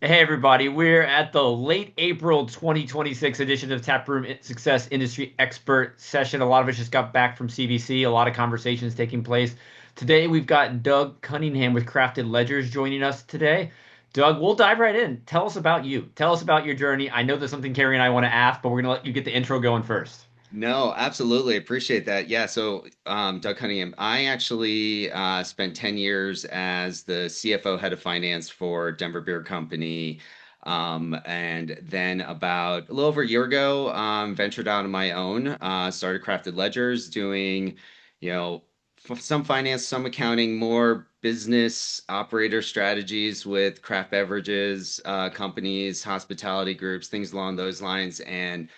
Hey everybody, we're at the late April 2026 edition of Taproom Success Industry Expert Session. A lot of us just got back from CBC, a lot of conversations taking place. Today we've got Doug Cunningham with Crafted Ledgers joining us today. Doug, we'll dive right in. Tell us about you. Tell us about your journey. I know there's something Carrie and I want to ask, but we're going to let you get the intro going first. No, absolutely. Appreciate that. Yeah. So, Doug Cunningham, I actually spent 10 years as the CFO head of finance for Denver Beer Company. And then about a little over a year ago, ventured out on my own, started Crafted Ledgers doing, you know, some finance, some accounting, more business operator strategies with craft beverages, companies, hospitality groups, things along those lines. And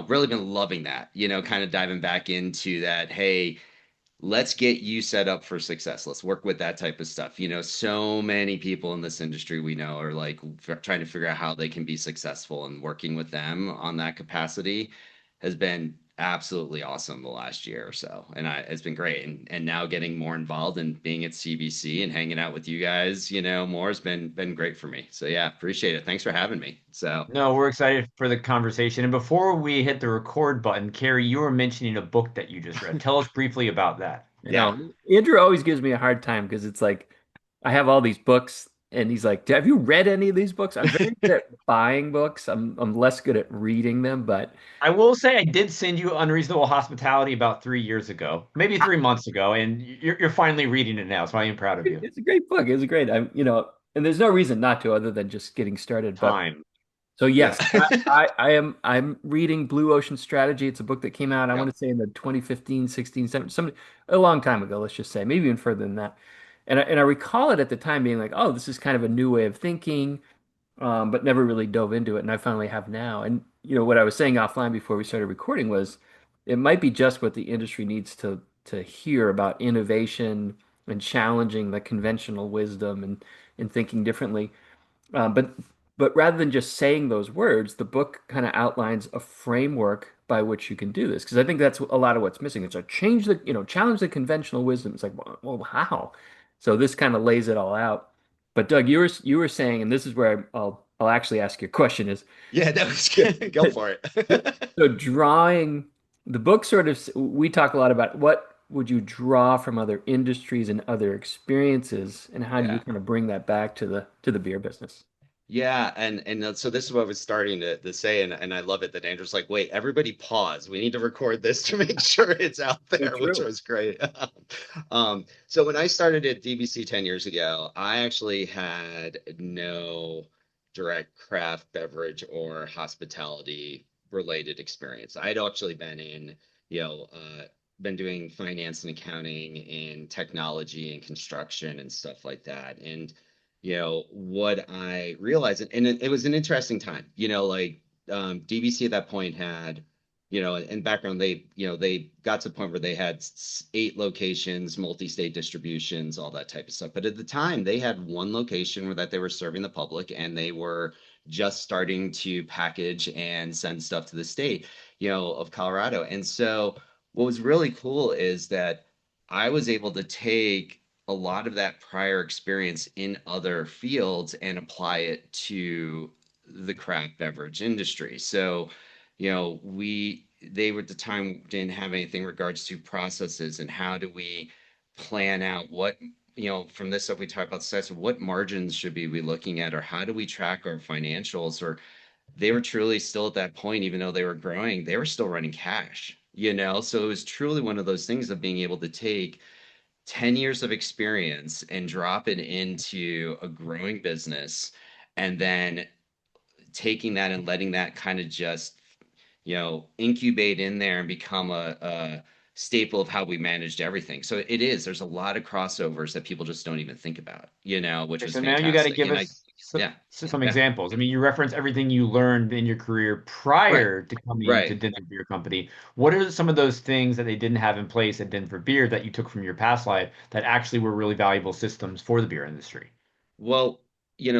really been loving that, kind of diving back into that. Hey, let's get you set up for success. Let's work with that type of stuff. So many people in this industry we know are like trying to figure out how they can be successful, and working with them on that capacity has been absolutely awesome the last year or so. It's been great. And now getting more involved and being at CBC and hanging out with you guys, more has been great for me. So yeah, appreciate it. Thanks for having me. So No, we're excited for the conversation. And before we hit the record button, Carrie, you were mentioning a book that you just read. Tell us briefly about that. You yeah. know, Andrew always gives me a hard time because it's like I have all these books and he's like, "Have you read any of these books?" I'm very good at buying books. I'm less good at reading them, but I will say I did send you Unreasonable Hospitality about 3 years ago, maybe I, 3 months ago, and you're finally reading it now, so I am proud of you. it's a great book. It's great. And there's no reason not to other than just getting started. But Time. so Yeah. yes, I'm reading Blue Ocean Strategy. It's a book that came out, I want Yep. to say in the 2015, 16, 17, a long time ago, let's just say, maybe even further than that. And I recall it at the time being like, oh, this is kind of a new way of thinking, but never really dove into it. And I finally have now. And what I was saying offline before we started recording was it might be just what the industry needs to hear about innovation and challenging the conventional wisdom and thinking differently. But rather than just saying those words, the book kind of outlines a framework by which you can do this. Because I think that's a lot of what's missing. It's like challenge the conventional wisdom. It's like, well, how? So this kind of lays it all out. But Doug, you were saying, and this is where I'll actually ask your question is, Yeah, that was yeah. good. Go for it. So drawing the book sort of we talk a lot about what would you draw from other industries and other experiences, and how do you Yeah. kind of bring that back to the beer business? Yeah, and so this is what I was starting to say, and I love it that Andrew's like, wait, everybody pause. We need to record this to make sure it's out So there, which true. was great. So when I started at DBC 10 years ago, I actually had no direct craft beverage or hospitality related experience. I had actually you know, uh, been doing finance and accounting in technology and construction and stuff like that. And what I realized, and it was an interesting time, like DVC at that point had, in background, they got to the point where they had 8 locations, multi-state distributions, all that type of stuff. But at the time, they had one location where that they were serving the public, and they were just starting to package and send stuff to the state, of Colorado. And so what was really cool is that I was able to take a lot of that prior experience in other fields and apply it to the craft beverage industry. So, they were at the time didn't have anything in regards to processes and how do we plan out what, from this stuff we talk about success, what margins should we looking at, or how do we track our financials, or they were truly still at that point, even though they were growing, they were still running cash. So it was truly one of those things of being able to take 10 years of experience and drop it into a growing business, and then taking that and letting that kind of just incubate in there and become a staple of how we managed everything. So there's a lot of crossovers that people just don't even think about, which Okay, was so now you got to fantastic. give And I us Yeah. some Yeah. examples. I mean, you reference everything you learned in your career Right. prior to coming to Right. Denver Beer Company. What are some of those things that they didn't have in place at Denver Beer that you took from your past life that actually were really valuable systems for the beer industry? Well,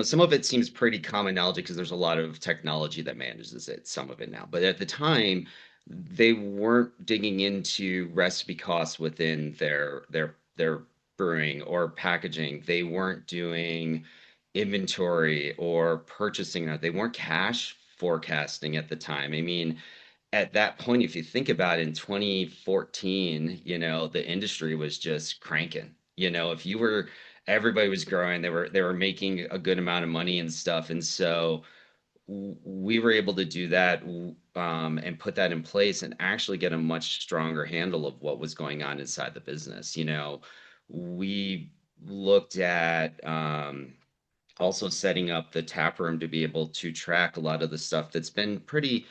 some of it seems pretty common knowledge because there's a lot of technology that manages it, some of it now. But at the time, they weren't digging into recipe costs within their brewing or packaging. They weren't doing inventory or purchasing. They weren't cash forecasting at the time. I mean, at that point, if you think about it, in 2014, the industry was just cranking. If you were, everybody was growing, they were making a good amount of money and stuff. And so we were able to do that, and put that in place and actually get a much stronger handle of what was going on inside the business. We looked at, also setting up the tap room to be able to track a lot of the stuff that's been pretty,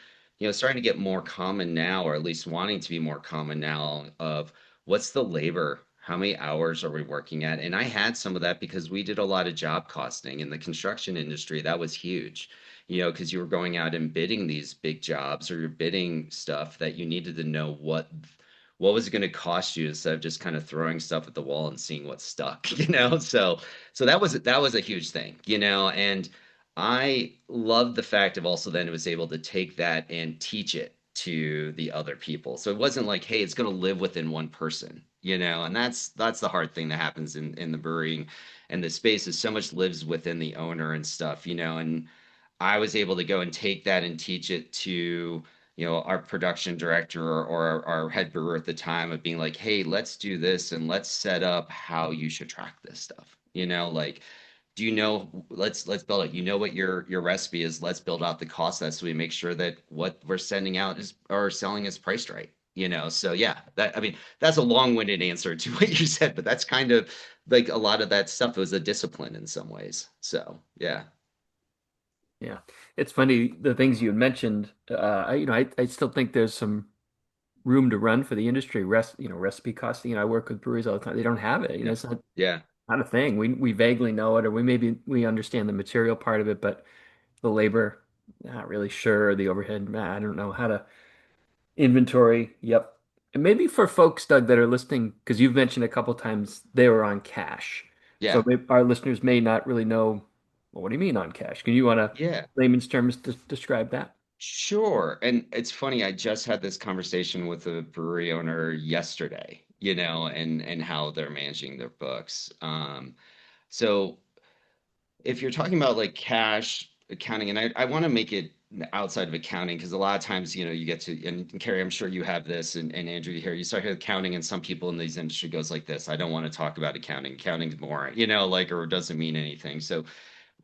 starting to get more common now, or at least wanting to be more common now, of what's the labor, how many hours are we working at? And I had some of that because we did a lot of job costing in the construction industry. That was huge, because you were going out and bidding these big jobs, or you're bidding stuff that you needed to know what was it going to cost you, instead of just kind of throwing stuff at the wall and seeing what stuck, so that was a huge thing, and I loved the fact of also then it was able to take that and teach it to the other people. So it wasn't like, hey, it's going to live within one person, and that's the hard thing that happens in the brewing and the space, is so much lives within the owner and stuff, and I was able to go and take that and teach it to, our production director, or our head brewer at the time, of being like, hey, let's do this and let's set up how you should track this stuff. Like, do let's build it. You know what your recipe is. Let's build out the cost of that, so we make sure that what we're sending out is, or selling, is priced right. So yeah, I mean, that's a long-winded answer to what you said, but that's kind of like a lot of that stuff was a discipline in some ways. So yeah. Yeah. It's funny, the things you had mentioned, I still think there's some room to run for the industry. Recipe costing. I work with breweries all the time. They don't have it. Yeah. It's Yeah. not a thing. We vaguely know it, or we understand the material part of it, but the labor, not really sure. The overhead, I don't know how to inventory. Yep. And maybe for folks, Doug, that are listening, because you've mentioned a couple times they were on cash. So Yeah. maybe our listeners may not really know, well, what do you mean on cash? Can you want to Yeah. layman's terms describe that? Sure. And it's funny, I just had this conversation with a brewery owner yesterday, and how they're managing their books. So if you're talking about like cash accounting, and I want to make it outside of accounting, because a lot of times, you get to, and Carrie, I'm sure you have this, and Andrew here, you start accounting, and some people in these industry goes like this: I don't want to talk about accounting. Accounting's boring, like, or doesn't mean anything. So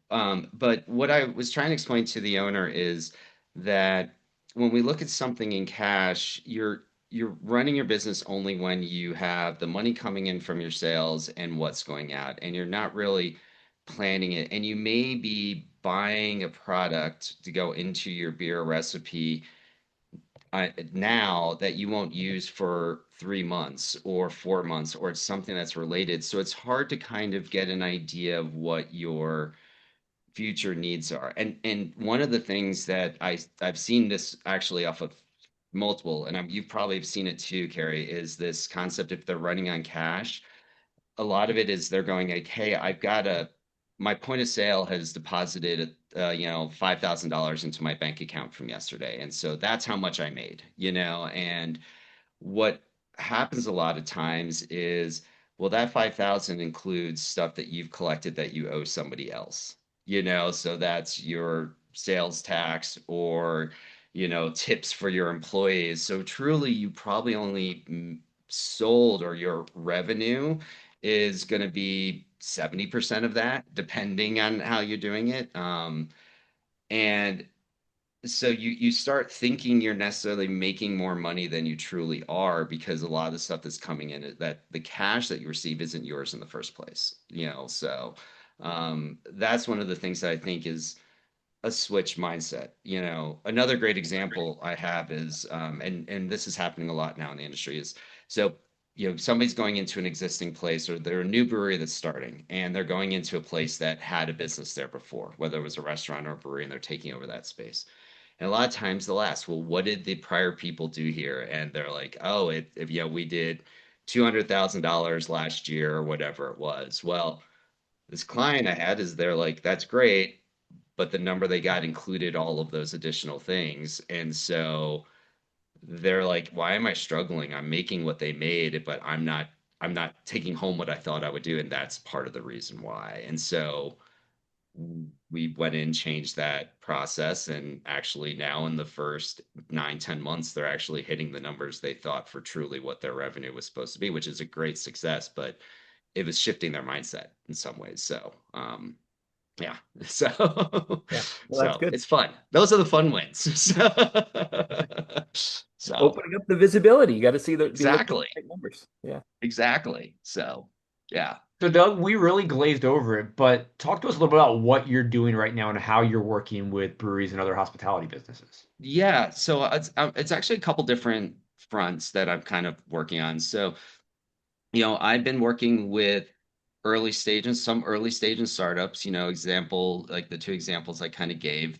but what I was trying to explain to the owner is that when we look at something in cash, you're running your business only when you have the money coming in from your sales and what's going out, and you're not really planning it. And you may be buying a product to go into your beer recipe, now, that you won't use for 3 months or 4 months, or it's something that's related. So it's hard to kind of get an idea of what your future needs are. And one of the things that I've seen this actually off of multiple, and you've probably seen it too, Carrie, is this concept: if they're running on cash, a lot of it is they're going like, hey, my point of sale has deposited, $5,000 into my bank account from yesterday, and so that's how much I made, and what happens a lot of times is, well, that 5,000 includes stuff that you've collected that you owe somebody else, so that's your sales tax, or, tips for your employees. So truly, you probably only sold, or your revenue is going to be 70% of that, depending on how you're doing it. And so you start thinking you're necessarily making more money than you truly are, because a lot of the stuff that's coming in, that the cash that you receive isn't yours in the first place, so that's one of the things that I think is a switch mindset. Another great example I have is, and this is happening a lot now in the industry, is, so somebody's going into an existing place, or they're a new brewery that's starting, and they're going into a place that had a business there before, whether it was a restaurant or a brewery, and they're taking over that space. And a lot of times they'll ask, well, what did the prior people do here? And they're like, oh, we did $200,000 last year, or whatever it was. Well, this client I had, is they're like, that's great, but the number they got included all of those additional things. And so they're like, why am I struggling? I'm making what they made, but I'm not taking home what I thought I would do. And that's part of the reason why. And so we went in, changed that process, and actually now in the first 9, 10 months, they're actually hitting the numbers they thought for truly what their revenue was supposed to be, which is a great success, but it was shifting their mindset in some ways. So, yeah. So, Yeah. Well, that's so good. it's fun. Those are the fun wins. So, Opening up the visibility. You got to see be looking at exactly, the right numbers. Yeah. exactly. So, yeah. So, Doug, we really glazed over it, but talk to us a little bit about what you're doing right now and how you're working with breweries and other hospitality businesses. Yeah, so it's actually a couple different fronts that I'm kind of working on. So, I've been working with some early stage and startups, example, like the two examples I kind of gave,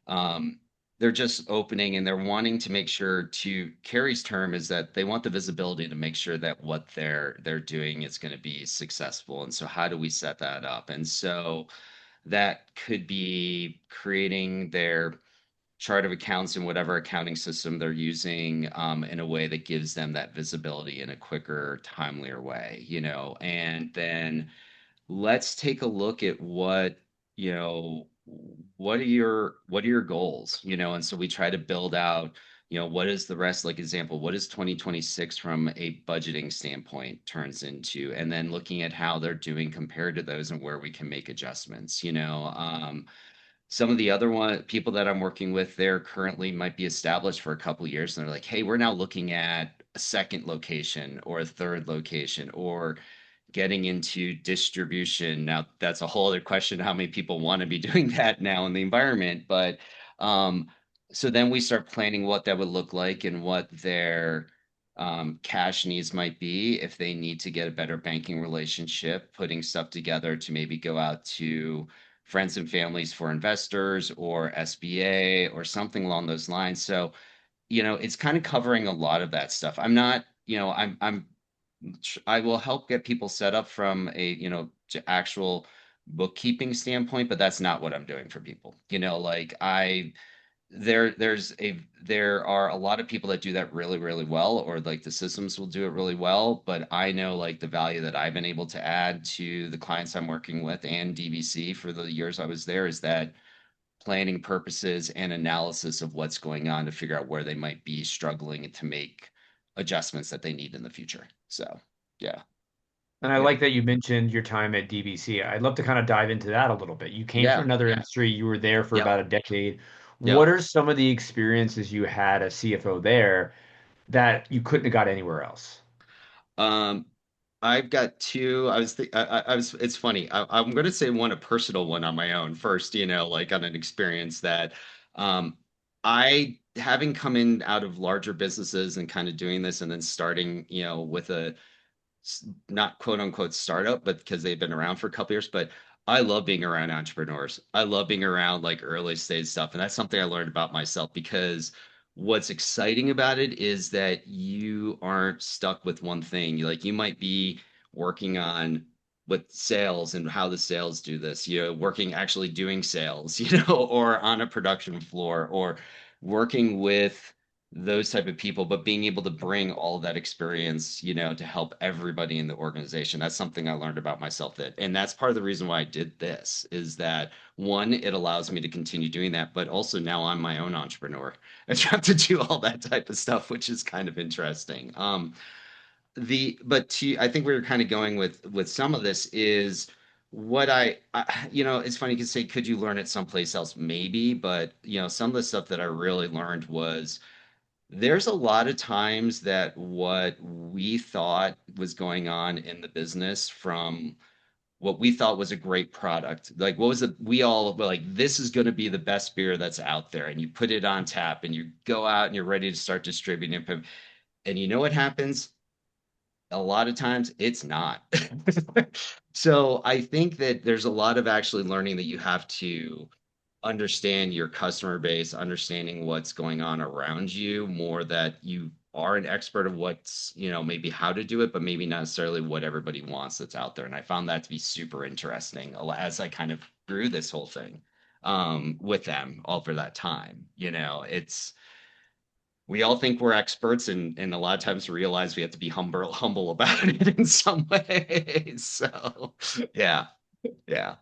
um, they're just opening and they're wanting to make sure to Carrie's term is that they want the visibility to make sure that what they're doing is going to be successful. And so how do we set that up? And so that could be creating their chart of accounts in whatever accounting system they're using in a way that gives them that visibility in a quicker, timelier way, and then let's take a look at you know, what are your goals, and so we try to build out, what is the rest, like example, what is 2026 from a budgeting standpoint turns into, and then looking at how they're doing compared to those and where we can make adjustments, some of the other people that I'm working with, they're currently might be established for a couple of years, and they're like, "Hey, we're now looking at a second location or a third location or getting into distribution." Now, that's a whole other question, how many people want to be doing that now in the environment. But um, so then we start planning what that would look like and what their cash needs might be if they need to get a better banking relationship, putting stuff together to maybe go out to friends and families for investors or SBA or something along those lines. So, it's kind of covering a lot of that stuff. I'm not, I will help get people set up from a, actual bookkeeping standpoint, but that's not what I'm doing for people. Like there are a lot of people that do that really, really well, or like the systems will do it really well. But I know like the value that I've been able to add to the clients I'm working with and DVC for the years I was there is that planning purposes and analysis of what's going on to figure out where they might be struggling to make adjustments that they need in the future. So, yeah, And I yeah, like that you mentioned your time at DBC. I'd love to kind of dive into that a little bit. You came from yeah, another industry, you were there for yep, about a decade. What yep. are some of the experiences you had as CFO there that you couldn't have got anywhere else? Um, I've got two. It's funny. I'm going to say one, a personal one on my own first, like on an experience that, um, having come in out of larger businesses and kind of doing this and then starting, with a not quote unquote startup, but because they've been around for a couple years. But I love being around entrepreneurs. I love being around like early stage stuff. And that's something I learned about myself because what's exciting about it is that you aren't stuck with one thing. You might be working on with sales and how the sales do this, working actually doing sales, or on a production floor or working with those type of people, but being able to bring all of that experience, to help everybody in the organization. That's something I learned about myself and that's part of the reason why I did this is that one, it allows me to continue doing that, but also now I'm my own entrepreneur. I have to do all that type of stuff, which is kind of interesting. I think we were kind of going with some of this is what it's funny you can say, could you learn it someplace else? Maybe, but some of the stuff that I really learned was there's a lot of times that what we thought was going on in the business from what we thought was a great product, like what was it? We all were like, this is going to be the best beer that's out there. And you put it on tap and you go out and you're ready to start distributing it. And you know what happens? A lot of times it's not. So I think that there's a lot of actually learning that you have to understand your customer base, understanding what's going on around you, more that you are an expert of what's, maybe how to do it, but maybe not necessarily what everybody wants that's out there. And I found that to be super interesting as I kind of grew this whole thing with them all for that time. We all think we're experts and a lot of times realize we have to be humble about it in some ways. So yeah, yeah.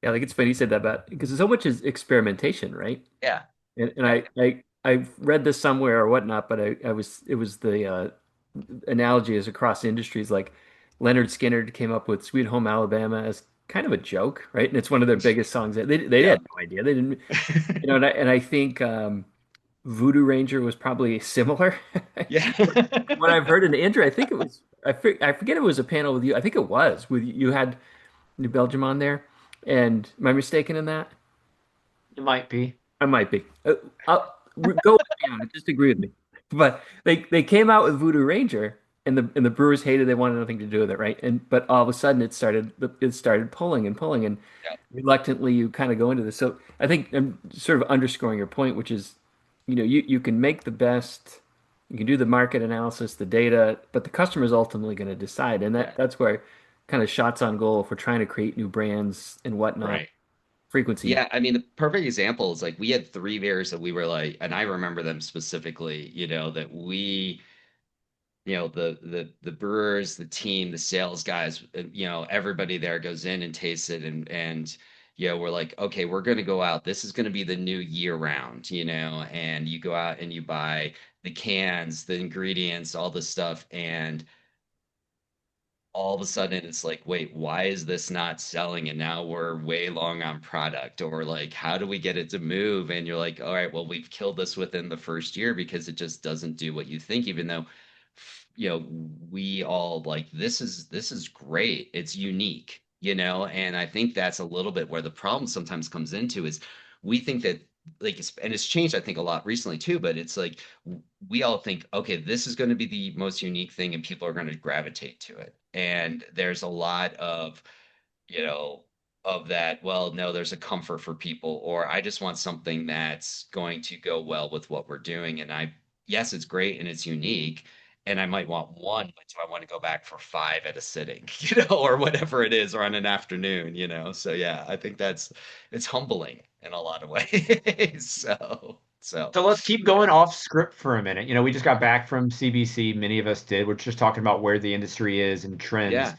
Yeah, like it's funny you said that about because so much is experimentation, right? Yeah. And Yeah. I've read this somewhere or whatnot, but I was it was the analogy is across industries. Like Leonard Skinner came up with Sweet Home Alabama as kind of a joke, right? And it's one of their biggest songs. They Yeah. had no idea. They didn't, and I think Voodoo Ranger was probably similar. Yeah. What I've heard in Andrew, I think it was I forget it was a panel with you. I think it was with you had New Belgium on there. And am I mistaken in that? It might be. I might be. Go with me on it. Just agree with me. But they came out with Voodoo Ranger, and the Brewers hated. They wanted nothing to do with it, right? And but all of a sudden it started pulling and pulling, and Yeah. reluctantly you kind of go into this. So I think I'm sort of underscoring your point, which is, you can make the best, you can do the market analysis, the data, but the customer is ultimately going to decide, and Yeah. that's where kind of shots on goal if we're trying to create new brands and whatnot. Right. Frequency. Yeah, I mean, the perfect example is like we had three beers that we were like, and I remember them specifically, that we, the brewers, the team, the sales guys, everybody there goes in and tastes it, and we're like, okay, we're going to go out. This is going to be the new year round, and you go out and you buy the cans, the ingredients, all this stuff, and all of a sudden it's like, wait, why is this not selling? And now we're way long on product, or like, how do we get it to move? And you're like, all right, well, we've killed this within the first year because it just doesn't do what you think, even though, we all like, this is great. It's unique, and I think that's a little bit where the problem sometimes comes into is we think that like and it's changed I think a lot recently too, but it's like we all think, okay, this is going to be the most unique thing and people are going to gravitate to it. And there's a lot you know, of that, well, no, there's a comfort for people, or I just want something that's going to go well with what we're doing. And yes, it's great and it's unique. And I might want one, but do I want to go back for five at a sitting, or whatever it is, or on an afternoon? So yeah, I think it's humbling in a lot of ways. So So let's keep going off script for a minute. We just got back from CBC. Many of us did. We're just talking about where the industry is and trends. yeah.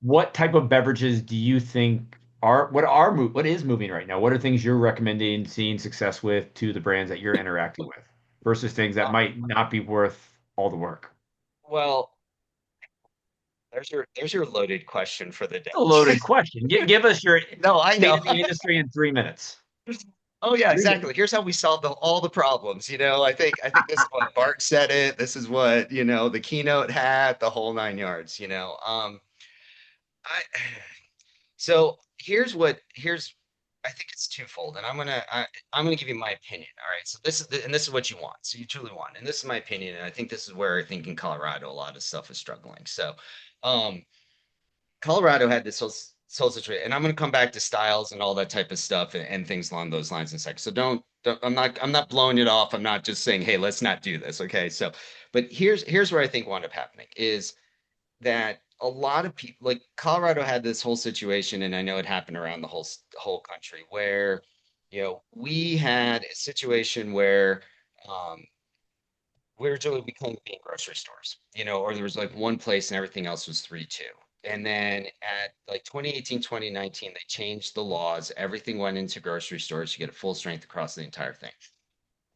What type of beverages do you think what is moving right now? What are things you're recommending, seeing success with to the brands that you're interacting with versus things that Uh, might not be worth all the work? well, there's your loaded question for the It's a loaded day. question. Give us your No, I state know. of the industry in 3 minutes. Oh yeah, 3 minutes. exactly. Here's how we solve all the problems. I think this is what Bart said it. This is what, the keynote had, the whole nine yards, I so here's I think it's twofold, and I'm gonna give you my opinion. All right. So this is what you want. So you truly want. And this is my opinion, and I think this is where I think in Colorado a lot of stuff is struggling. So um Colorado had this whole situation, and I'm going to come back to styles and all that type of stuff and things along those lines in a second. So don't I'm not blowing it off. I'm not just saying, hey, let's not do this. Okay. So, but here's where I think wound up happening is that a lot of people like Colorado had this whole situation, and I know it happened around the whole country where we had a situation where um, we were doing becoming being grocery stores, or there was like one place and everything else was 3-2. And then at like 2018, 2019, they changed the laws. Everything went into grocery stores. You get a full strength across the entire thing.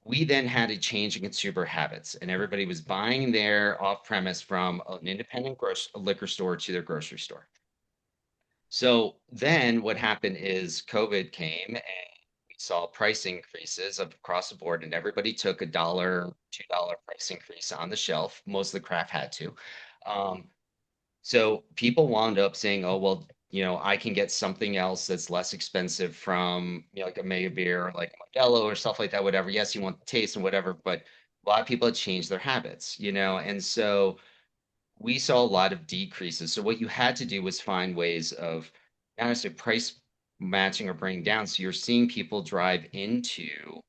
We then had a change in consumer habits, and everybody was buying their off premise from an independent liquor store to their grocery store. So then what happened is COVID came and we saw price increases across the board, and everybody took a dollar, $2 price increase on the shelf. Most of the craft had to. Um, so people wound up saying, oh, well, I can get something else that's less expensive from, like a mega beer or like a Modelo or stuff like that, whatever. Yes, you want the taste and whatever, but a lot of people had changed their habits, and so we saw a lot of decreases. So what you had to do was find ways of not necessarily price matching or bringing down. So you're seeing people drive into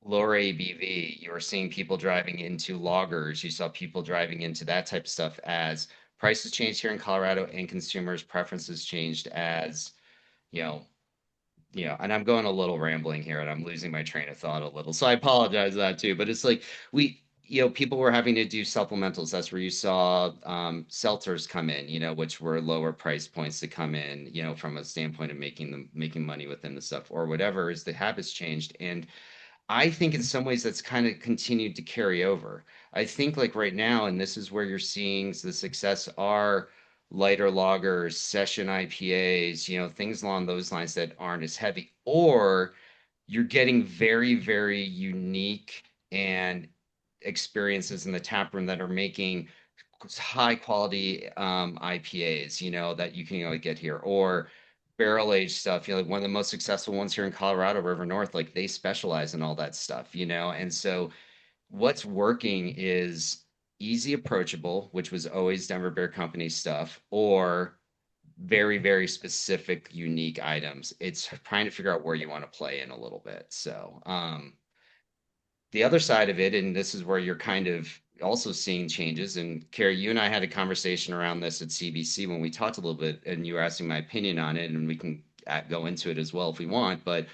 lower ABV. You were seeing people driving into loggers. You saw people driving into that type of stuff as prices changed here in Colorado and consumers' preferences changed as, you know, and I'm going a little rambling here and I'm losing my train of thought a little. So I apologize for that too. But it's like people were having to do supplementals. That's where you saw seltzers come in, which were lower price points to come in, from a standpoint of making money within the stuff or whatever, as the habits changed. And I think in some ways that's kind of continued to carry over. I think like right now, and this is where you're seeing the success are lighter lagers, session IPAs, things along those lines that aren't as heavy, or you're getting very, very unique and experiences in the tap room that are making high quality IPAs, that you can get here, or barrel aged stuff. Like one of the most successful ones here in Colorado, River North, like they specialize in all that stuff, and so what's working is easy approachable, which was always Denver Beer Company stuff, or very, very specific, unique items. It's trying to figure out where you want to play in a little bit. So, the other side of it, and this is where you're kind of also seeing changes. And Carrie, you and I had a conversation around this at CBC when we talked a little bit, and you were asking my opinion on it, and we can go into it as well if we want. But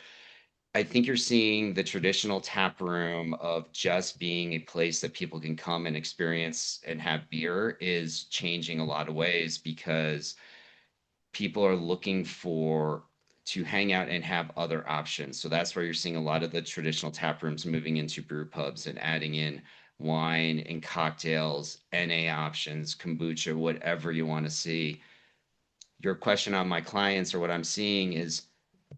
I think you're seeing the traditional tap room of just being a place that people can come and experience and have beer is changing a lot of ways because people are looking for to hang out and have other options. So that's where you're seeing a lot of the traditional tap rooms moving into brew pubs and adding in wine and cocktails, NA options, kombucha, whatever you want to see. Your question on my clients or what I'm seeing is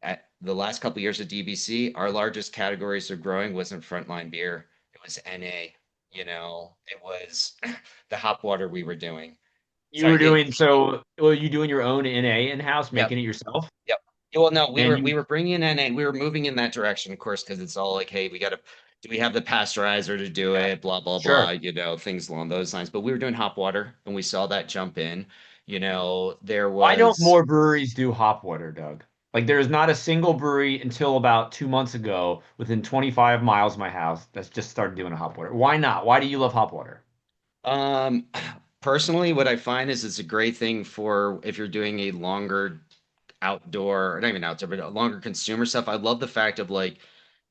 at the last couple of years of DBC, our largest categories of growing wasn't frontline beer. It was NA, it was the hop water we were doing. You So I were think, doing so. Well, you doing your own NA in house, yep. making it yourself, Yep. Yeah, well, no, we and were you we were bringing in NA. We were moving in that direction, of course, because it's all like, hey, we got to. Do we have the pasteurizer to do yeah, it? Blah blah blah. sure. Things along those lines. But we were doing hop water, and we saw that jump in. There Why don't was. more breweries do hop water, Doug? Like there is not a single brewery until about 2 months ago within 25 miles of my house that's just started doing a hop water. Why not? Why do you love hop water? Um, Personally, what I find is it's a great thing for if you're doing a longer outdoor, not even outdoor, but a longer consumer stuff. I love the fact of like,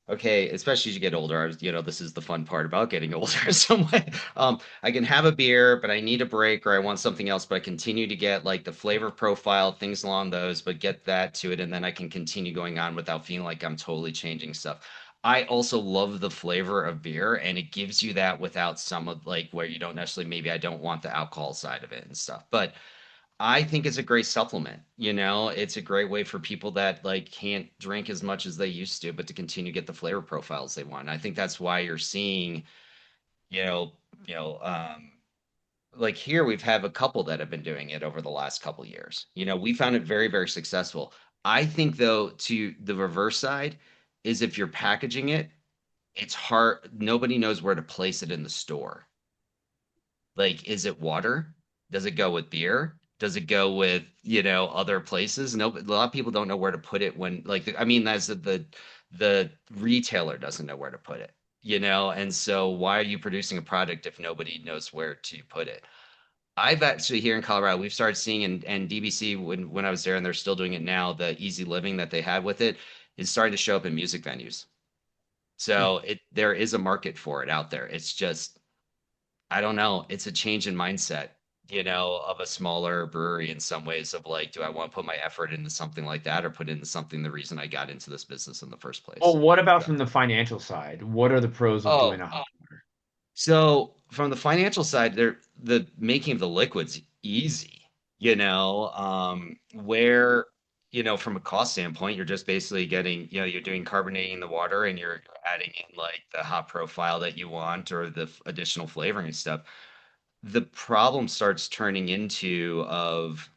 okay, especially as you get older, this is the fun part about getting older in some way. I can have a beer, but I need a break or I want something else, but I continue to get like the flavor profile, things along those, but get that to it, and then I can continue going on without feeling like I'm totally changing stuff. I also love the flavor of beer, and it gives you that without some of like where you don't necessarily maybe I don't want the alcohol side of it and stuff. But I think it's a great supplement. It's a great way for people that like can't drink as much as they used to, but to continue to get the flavor profiles they want. And I think that's why you're seeing, you know, you know, like here we've had a couple that have been doing it over the last couple years. We found it very, very successful. I think though, to the reverse side is if you're packaging it, it's hard. Nobody knows where to place it in the store. Like, is it water? Does it go with beer? Does it go with, other places? No, a lot of people don't know where to put it when, like, I mean, that's the retailer doesn't know where to put it, and so why are you producing a product if nobody knows where to put it? I've actually here in Colorado, we've started seeing and DBC when I was there, and they're still doing it now, the easy living that they had with it is starting to show up in music venues. So there is a market for it out there. It's just I don't know. It's a change in mindset, of a smaller brewery in some ways of like, do I want to put my effort into something like that or put into something the reason I got into this business in the first place? Well, what about So, from the financial side? What are the pros of doing oh, a hop water? so from the financial side, the making of the liquid's easy, where, from a cost standpoint, you're just basically getting, you're doing carbonating the water and you're adding in like the hop profile that you want or the additional flavoring and stuff. The problem starts turning into of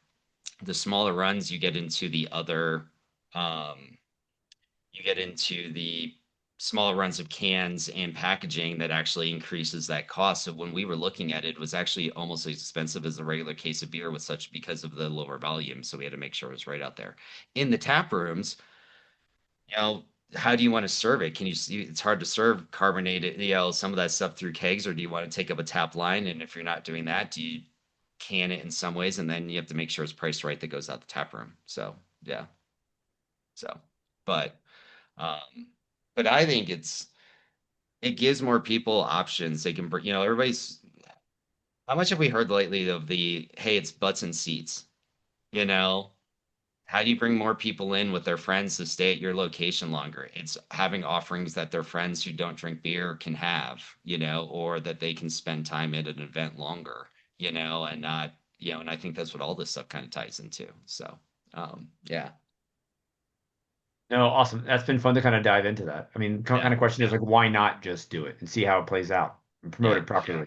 the smaller runs you get into the other you get into the smaller runs of cans and packaging that actually increases that cost. So when we were looking at it, it was actually almost as expensive as a regular case of beer with such because of the lower volume. So we had to make sure it was right out there. In the tap rooms, you know, how do you want to serve it? Can you see it's hard to serve carbonated, some of that stuff through kegs, or do you want to take up a tap line? And if you're not doing that, do you can it in some ways? And then you have to make sure it's priced right that goes out the tap room. So yeah. So but um but I think it gives more people options. They can, everybody's. How much have we heard lately of the, hey, it's butts and seats? You know, how do you bring more people in with their friends to stay at your location longer? It's having offerings that their friends who don't drink beer can have, or that they can spend time at an event longer, and not, and I think that's what all this stuff kind of ties into. So, yeah, No, awesome. That's been fun to kind of dive into that. I mean, yeah, kind of question is like, why not just do it and see how it plays out and promote yeah. it properly?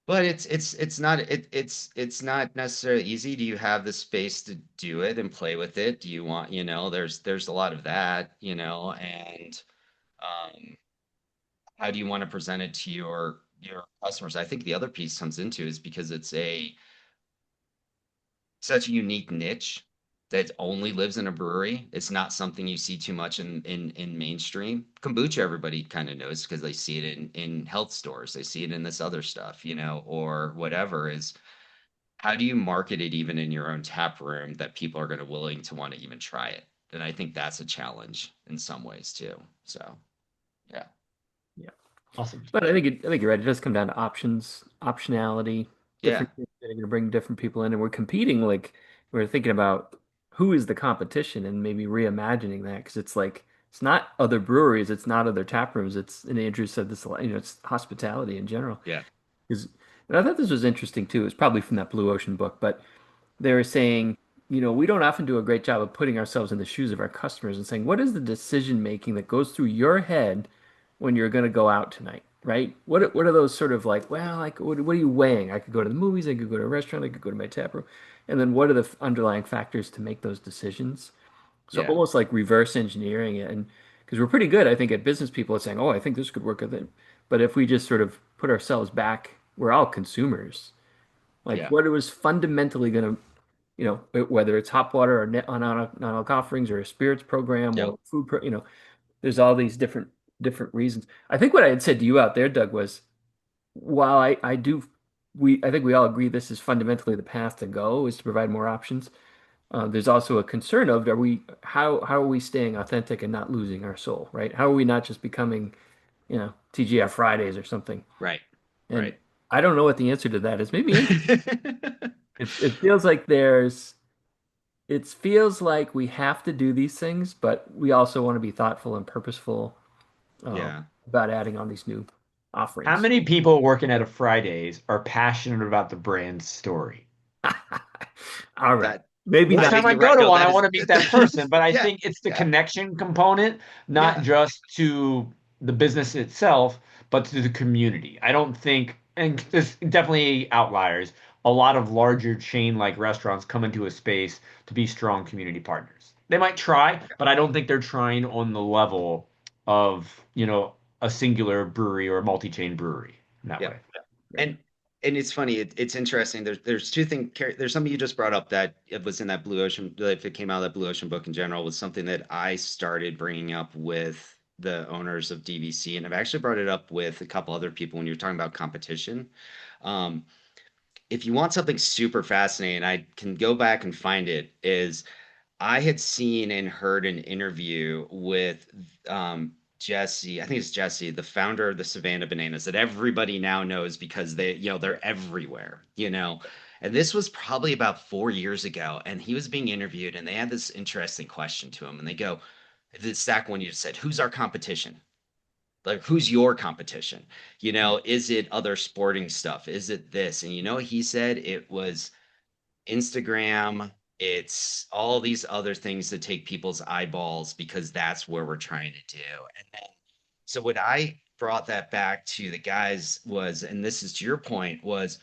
But it's not necessarily easy. Do you have the space to do it and play with it? Do you want, there's a lot of that, and um how do you want to present it to your customers? I think the other piece comes into is because it's a such a unique niche that only lives in a brewery. It's not something you see too much in mainstream. Kombucha, everybody kind of knows because they see it in health stores. They see it in this other stuff, or whatever is how do you market it even in your own tap room that people are going to willing to want to even try it? And I think that's a challenge in some ways too. So, yeah. Yeah. Awesome. But I think you're right. It does come down to options, optionality, Yeah. different things that are going to bring different people in, and we're competing. Like we're thinking about who is the competition, and maybe reimagining that because it's like it's not other breweries, it's not other tap rooms. It's and Andrew said this a lot. It's hospitality in general. Yeah. Because and I thought this was interesting too. It's probably from that Blue Ocean book, but they were saying, we don't often do a great job of putting ourselves in the shoes of our customers and saying, what is the decision making that goes through your head when you're going to go out tonight, right? What are those sort of like, well, like what are you weighing? I could go to the movies, I could go to a restaurant, I could go to my tap room. And then what are the underlying factors to make those decisions? So Yeah. almost like reverse engineering it. And because we're pretty good, I think, at business people at saying, oh, I think this could work with it. But if we just sort of put ourselves back, we're all consumers. Like Yeah. what it was fundamentally going to whether it's hot water or non-alcoholic offerings or a spirits program Yep. or there's all these different reasons. I think what I had said to you out there, Doug, was while I do I think we all agree this is fundamentally the path to go is to provide more options. There's also a concern of how are we staying authentic and not losing our soul, right? How are we not just becoming, TGF Fridays or something? Right. And Right. I don't know what the answer to that is. Maybe Andrew. It feels like it feels like we have to do these things, but we also want to be thoughtful and purposeful um, Yeah. about adding on these new How offerings. many people working at a Fridays are passionate about the brand's story? All right. That Maybe Next I not. time think I you're go right. to No, one, that I is want to meet that person. But I yeah. think it's the Yeah. connection component, not Yeah. just to the business itself, but to the community. I don't think, and there's definitely outliers. A lot of larger chain like restaurants come into a space to be strong community partners. They might try, but I don't think they're trying on the level of, a singular brewery or a multi-chain brewery in that Yeah. way. Right. And it's funny. It's interesting. There's two things. There's something you just brought up that it was in that Blue Ocean. If it came out of that Blue Ocean book in general, was something that I started bringing up with the owners of DVC, and I've actually brought it up with a couple other people when you're talking about competition. Um, if you want something super fascinating, I can go back and find it. Is I had seen and heard an interview with Jesse, I think it's Jesse, the founder of the Savannah Bananas that everybody now knows because they're everywhere, And this was probably about 4 years ago, and he was being interviewed, and they had this interesting question to him, and they go, the exact one you just said, who's our competition? Like, who's your competition? Is it other sporting stuff? Is it this? And he said it was Instagram, it's all these other things that take people's eyeballs because that's where we're trying to do. And then, so what I brought that back to the guys was, and this is to your point, was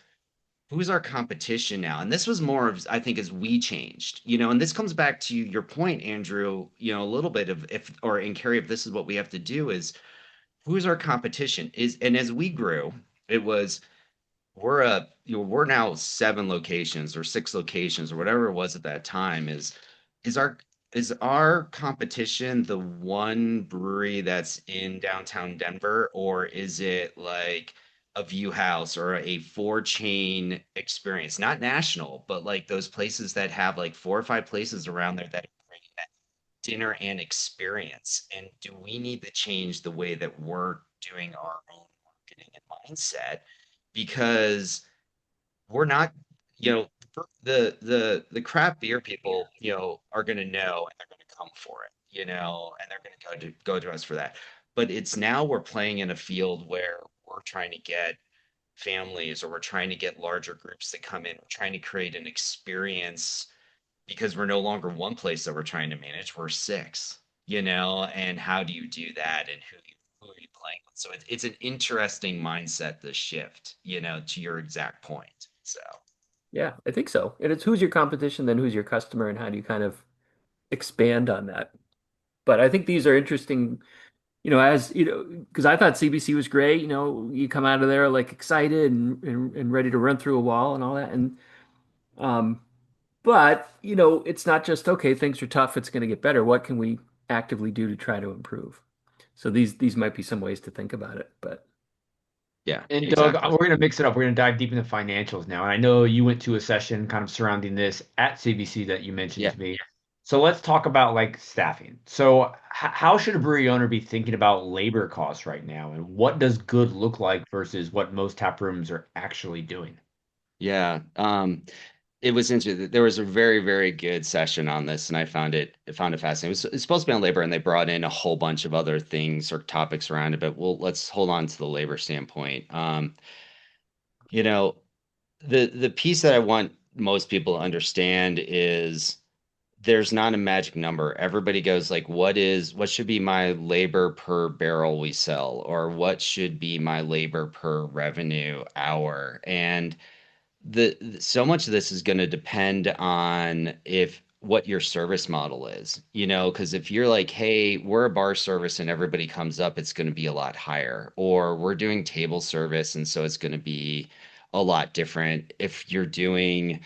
who's our competition now? And this was more of, I think, as we changed, and this comes back to your point, Andrew, a little bit of if, or in Carrie, if this is what we have to do is who's our competition is, and as we grew, it was we're now 7 locations or 6 locations or whatever it was at that time is our is our competition the one brewery that's in downtown Denver, or is it like a View House or a 4 chain experience, not national, but like those places that have like 4 or 5 places around there that bring that dinner and experience? And do we need to change the way that we're doing our own marketing and mindset because we're not, you know, the craft beer people, are going to know and they're going to come for it, and they're going to go to us for that. But it's now we're playing in a field where we're trying to get families or we're trying to get larger groups that come in. We're trying to create an experience because we're no longer one place that we're trying to manage. We're six, and how do you do that and who are you playing with? So it's an interesting mindset, the shift, to your exact point. So Yeah, I think so. And it's who's your competition, then who's your customer, and how do you kind of expand on that? But I think these are interesting, as because I thought CBC was great. You come out of there like excited and ready to run through a wall and all that. And um, but it's not just okay, things are tough, it's going to get better. What can we actively do to try to improve? So these might be some ways to think about it. But yeah, And Doug, exactly. we're going to mix it up. We're going to dive deep into financials now. And I know you went to a session kind of surrounding this at CBC that you mentioned Yeah. to me. So let's talk about like staffing. So how should a brewery owner be thinking about labor costs right now? And what does good look like versus what most tap rooms are actually doing? Yeah. It was interesting. There was a very, very good session on this, and I found it fascinating. It's supposed to be on labor, and they brought in a whole bunch of other things or topics around it. But let's hold on to the labor standpoint. You know, the piece that I want most people to understand is there's not a magic number. Everybody goes like, what should be my labor per barrel we sell, or what should be my labor per revenue hour? And so much of this is going to depend on if what your service model is, because if you're like, hey, we're a bar service and everybody comes up, it's going to be a lot higher, or we're doing table service and so it's going to be a lot different. If you're doing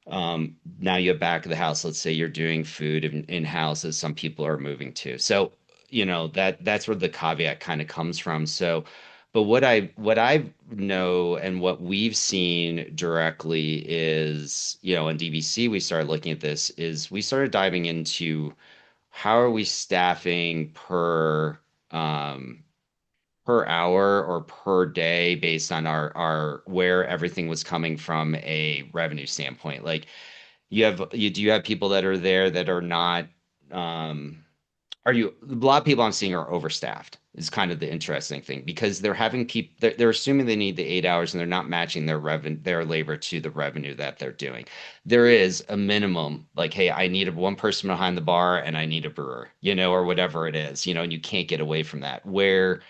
now you have back of the house. Let's say you're doing food in houses some people are moving to. So, that's where the caveat kind of comes from. So, but what I know and what we've seen directly is, in DVC, we started looking at this, is we started diving into how are we staffing um per hour or per day based on our where everything was coming from a revenue standpoint. Like do you have people that are there that are not um a lot of people I'm seeing are overstaffed is kind of the interesting thing because they're having people they're assuming they need the 8 hours and they're not matching their labor to the revenue that they're doing. There is a minimum like, hey, I need one person behind the bar and I need a brewer, or whatever it is, and you can't get away from that. Where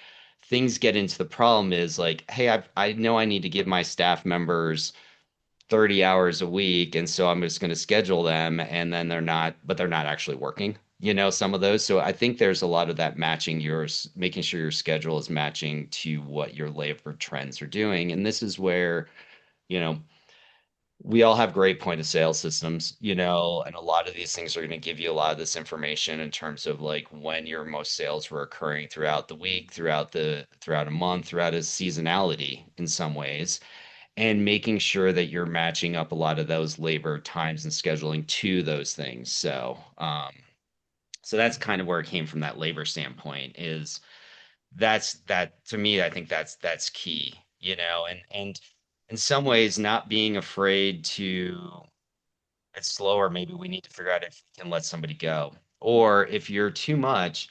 things get into the problem is like, hey, I know I need to give my staff members 30 hours a week and so I'm just going to schedule them and then they're not actually working, some of those. So I think there's a lot of that matching yours, making sure your schedule is matching to what your labor trends are doing. And this is where, you know, we all have great point of sale systems, and a lot of these things are going to give you a lot of this information in terms of like when your most sales were occurring throughout the week, throughout a month, throughout a seasonality in some ways, and making sure that you're matching up a lot of those labor times and scheduling to those things. So that's kind of where it came from, that labor standpoint is that to me, I think that's key, and in some ways not being afraid to, it's slower. Maybe we need to figure out if we can let somebody go. Or if you're too much,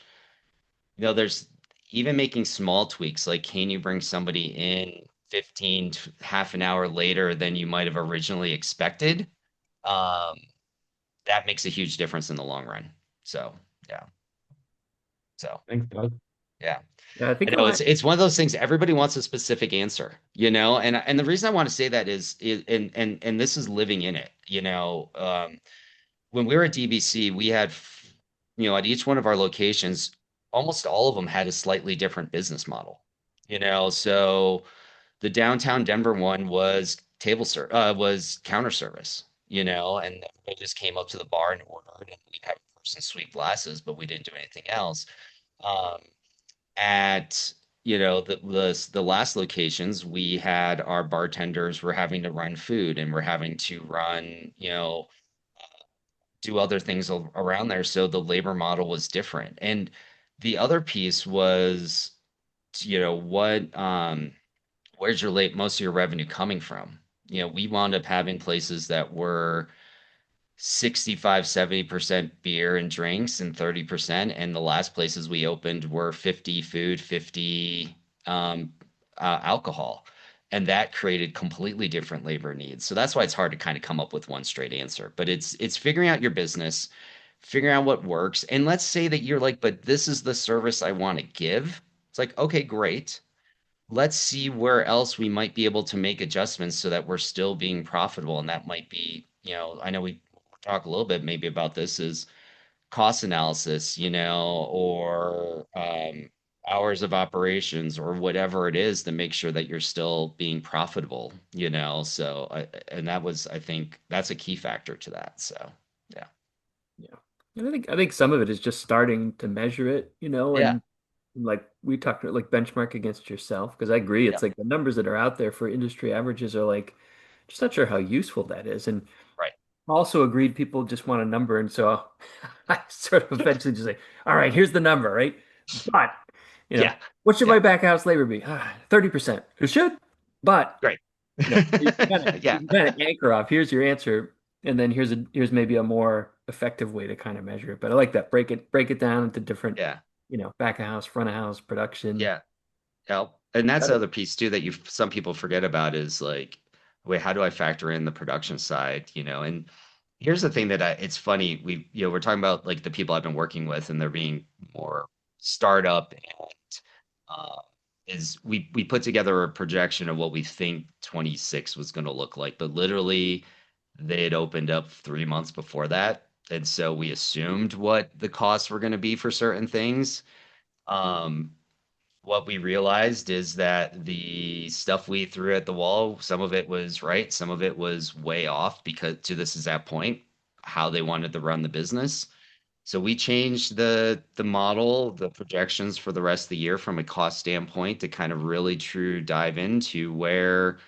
there's even making small tweaks, like can you bring somebody in 15 to half an hour later than you might have originally expected? Um, that makes a huge difference in the long run. So, yeah. So, Thanks, Doug. yeah. yeah, I I think a know lot. it's one of those things everybody wants a specific answer, and the reason I want to say that is and this is living in it, when we were at DBC, we had, at each one of our locations, almost all of them had a slightly different business model. So the downtown Denver one was counter service, and they just came up to the bar and ordered, and we'd have a person sweep glasses, but we didn't do anything else. Um, at the last locations, we had our bartenders were having to run food and we're having to run, do other things around there. So the labor model was different. And the other piece was what where's your late most of your revenue coming from? We wound up having places that were 65, 70% beer and drinks and 30%. And the last places we opened were 50 food, 50 alcohol. And that created completely different labor needs. So that's why it's hard to kind of come up with one straight answer. But it's figuring out your business, figuring out what works. And let's say that you're like, but this is the service I want to give. It's like, okay, great. Let's see where else we might be able to make adjustments so that we're still being profitable. And that might be, I know we talk a little bit maybe about this is cost analysis, or hours of operations or whatever it is to make sure that you're still being profitable. So, and that was, I think that's a key factor to that. So, yeah. Yeah. And I think some of it is just starting to measure it, Yeah. and like we talked about, like benchmark against yourself, because I agree, Yeah. it's like the numbers that are out there for industry averages are like just not sure how useful that is. And Right. also agreed people just want a number, and so I sort of eventually just say, all right, here's the number, right? But you know, Yeah. what should Yeah. my back house labor be? 30%. It should, but Great. you kind of Yeah. anchor off. Here's your answer, and then here's maybe a more effective way to kind of measure it. But I like that. Break it down into different, Yeah. back of house, front of house, production. Yeah. Help. And that's the Better. other piece too that some people forget about is like, wait, how do I factor in the production side? And here's the thing that it's funny. We're talking about like the people I've been working with and they're being more startup and uh, is we put together a projection of what we think 26 was going to look like, but literally they had opened up 3 months before that. And so we assumed what the costs were going to be for certain things. Um, what we realized is that the stuff we threw at the wall, some of it was right, some of it was way off because to this exact point, how they wanted to run the business. So we changed the model, the projections for the rest of the year from a cost standpoint to kind of really true dive into where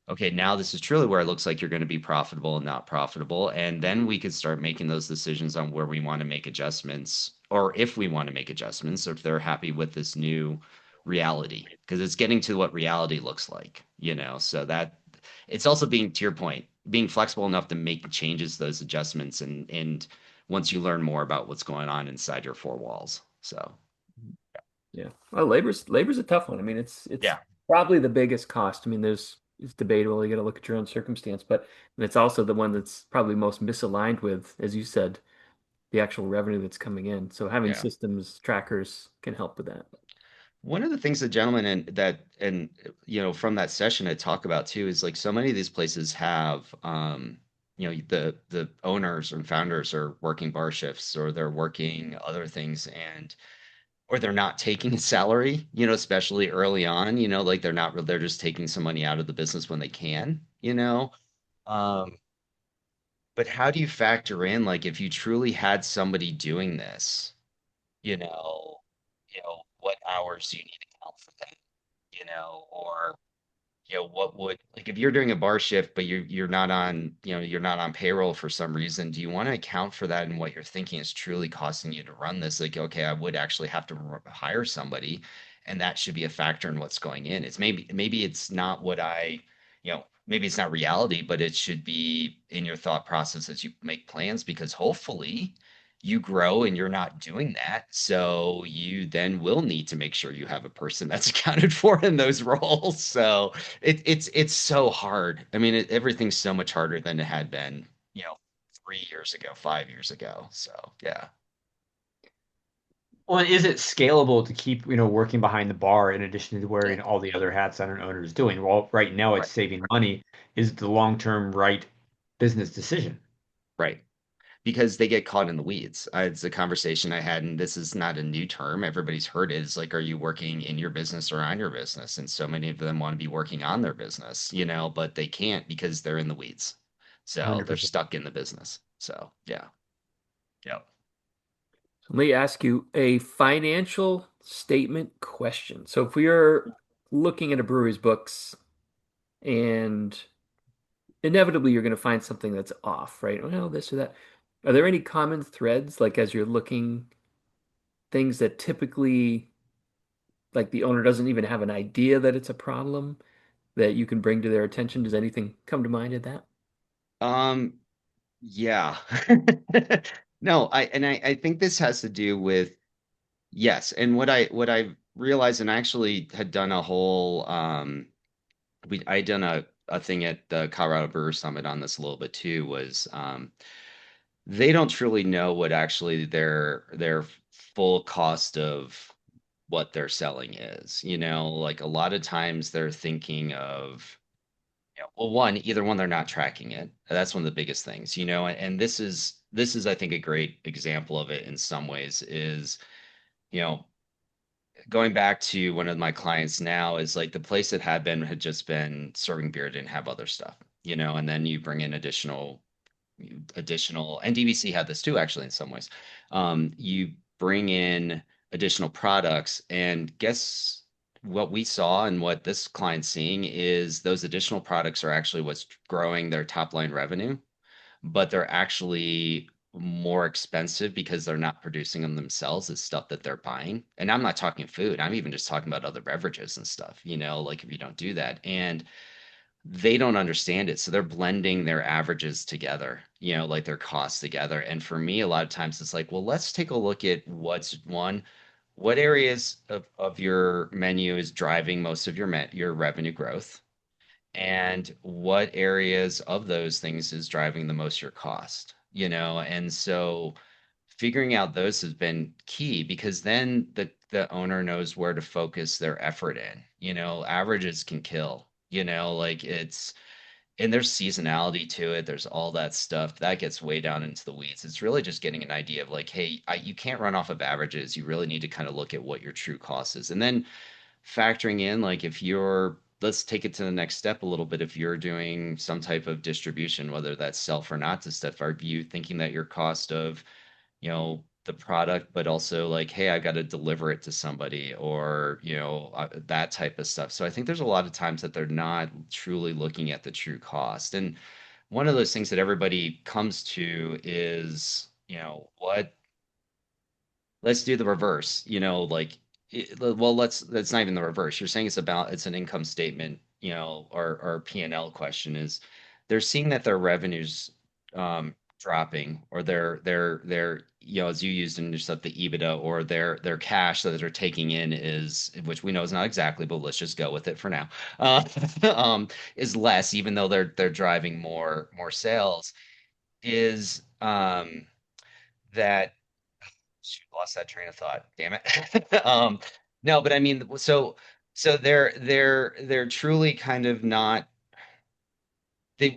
okay, now this is truly where it looks like you're going to be profitable and not profitable. And then we could start making those decisions on where we want to make adjustments or if we want to make adjustments or if they're happy with this new reality because it's getting to what reality looks like. So that it's also being to your point, being flexible enough to make changes, those adjustments and once you learn more about what's going on inside your four walls. So, Yeah. Well, labor's a tough one. I mean, it's yeah. probably the biggest cost. I mean, it's debatable. You got to look at your own circumstance, but it's also the one that's probably most misaligned with, as you said, the actual revenue that's coming in. So having Yeah. systems, trackers can help with that. One of the things the gentleman from that session I talk about too is like so many of these places have the owners and founders are working bar shifts or they're working other things and or they're not taking a salary, especially early on, like they're just taking some money out of the business when they can. Um, but how do you factor in like if you truly had somebody doing this, you know, what hours do you need to count for or what would like if you're doing a bar shift, but you're not on payroll for some reason, do you want to account for that and what you're thinking is truly costing you to run this? Like, okay, I would actually have to hire somebody, and that should be a factor in what's going in. It's maybe it's not maybe it's not reality, but it should be in your thought process as you make plans because hopefully you grow and you're not doing that. So you then will need to make sure you have a person that's accounted for in those roles. So it's so hard. I mean, everything's so much harder than it had been, 3 years ago, 5 years ago. So yeah, Well, is it scalable to keep, working behind the bar in addition to yeah, wearing all the other hats that an owner is doing? Well, right now it's right, saving money. Is it the long-term right business decision? right. Because they get caught in the weeds. It's a conversation I had, and this is not a new term. Everybody's heard it. It's like, are you working in your business or on your business? And so many of them want to be working on their business, but they can't because they're in the weeds. So they're 100%. stuck in the business. So yeah, yeah, So let me ask you a financial statement question. So if we are looking at a brewery's books and inevitably you're going to find something that's off, right? Well, this or that. Are there any common threads, like as you're looking, things that typically like the owner doesn't even have an idea that it's a problem that you can bring to their attention? Does anything come to mind at that? Um, yeah. No, I think this has to do with yes, and what I realized, and I actually had done a whole I done a thing at the Colorado Brewer Summit on this a little bit too, was they don't truly know what actually their full cost of what they're selling is. You know, like a lot of times they're thinking of, well, one, either one, they're not tracking it. That's one of the biggest things, and this is I think a great example of it in some ways is, you know, going back to one of my clients now is like the place that had just been serving beer, didn't have other stuff, and then you bring in additional, and DVC had this too, actually, in some ways. You bring in additional products, and guess what we saw and what this client's seeing is those additional products are actually what's growing their top line revenue, but they're actually more expensive because they're not producing them themselves. It's stuff that they're buying. And I'm not talking food. I'm even just talking about other beverages and stuff, like if you don't do that. And they don't understand it. So they're blending their averages together, like their costs together. And for me, a lot of times it's like, well, let's take a look at what areas of your menu is driving most of your revenue growth, and what areas of those things is driving the most your cost, and so figuring out those has been key because then the owner knows where to focus their effort in. Averages can kill, like it's, and there's seasonality to it. There's all that stuff that gets way down into the weeds. It's really just getting an idea of like, hey, you can't run off of averages. You really need to kind of look at what your true cost is. And then factoring in, like, if you're, let's take it to the next step a little bit. If you're doing some type of distribution, whether that's self or not to stuff, are you thinking that your cost of, the product, but also like, hey, I got to deliver it to somebody, or, that type of stuff. So I think there's a lot of times that they're not truly looking at the true cost. And one of those things that everybody comes to is, let's do the reverse, like, well, that's not even the reverse. You're saying it's an income statement, or P&L question is they're seeing that their revenues dropping, or their as you used in your stuff, the EBITDA, or their cash that they're taking in is, which we know is not exactly, but let's just go with it for now, uh, is less, even though they're driving more sales, is that shoot, lost that train of thought. Damn it. No, but I mean, so they're truly kind of not.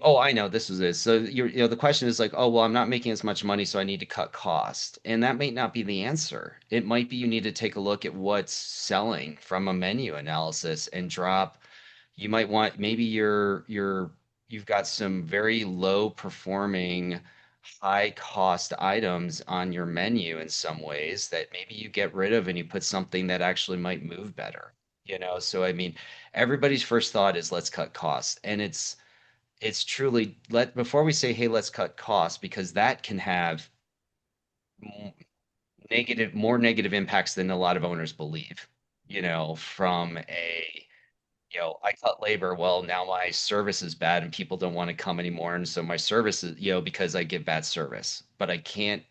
Oh, I know this is it. So the question is like, oh, well, I'm not making as much money, so I need to cut cost, and that may not be the answer. It might be you need to take a look at what's selling from a menu analysis and drop. You might want, maybe you've got some very low performing, high cost items on your menu in some ways that maybe you get rid of and you put something that actually might move better. So I mean, everybody's first thought is let's cut costs, and it's truly, let before we say, hey, let's cut costs, because that can have m- more negative impacts than a lot of owners believe, from a, I cut labor. Well, now my service is bad and people don't want to come anymore. And so my service is, because I give bad service, but I can't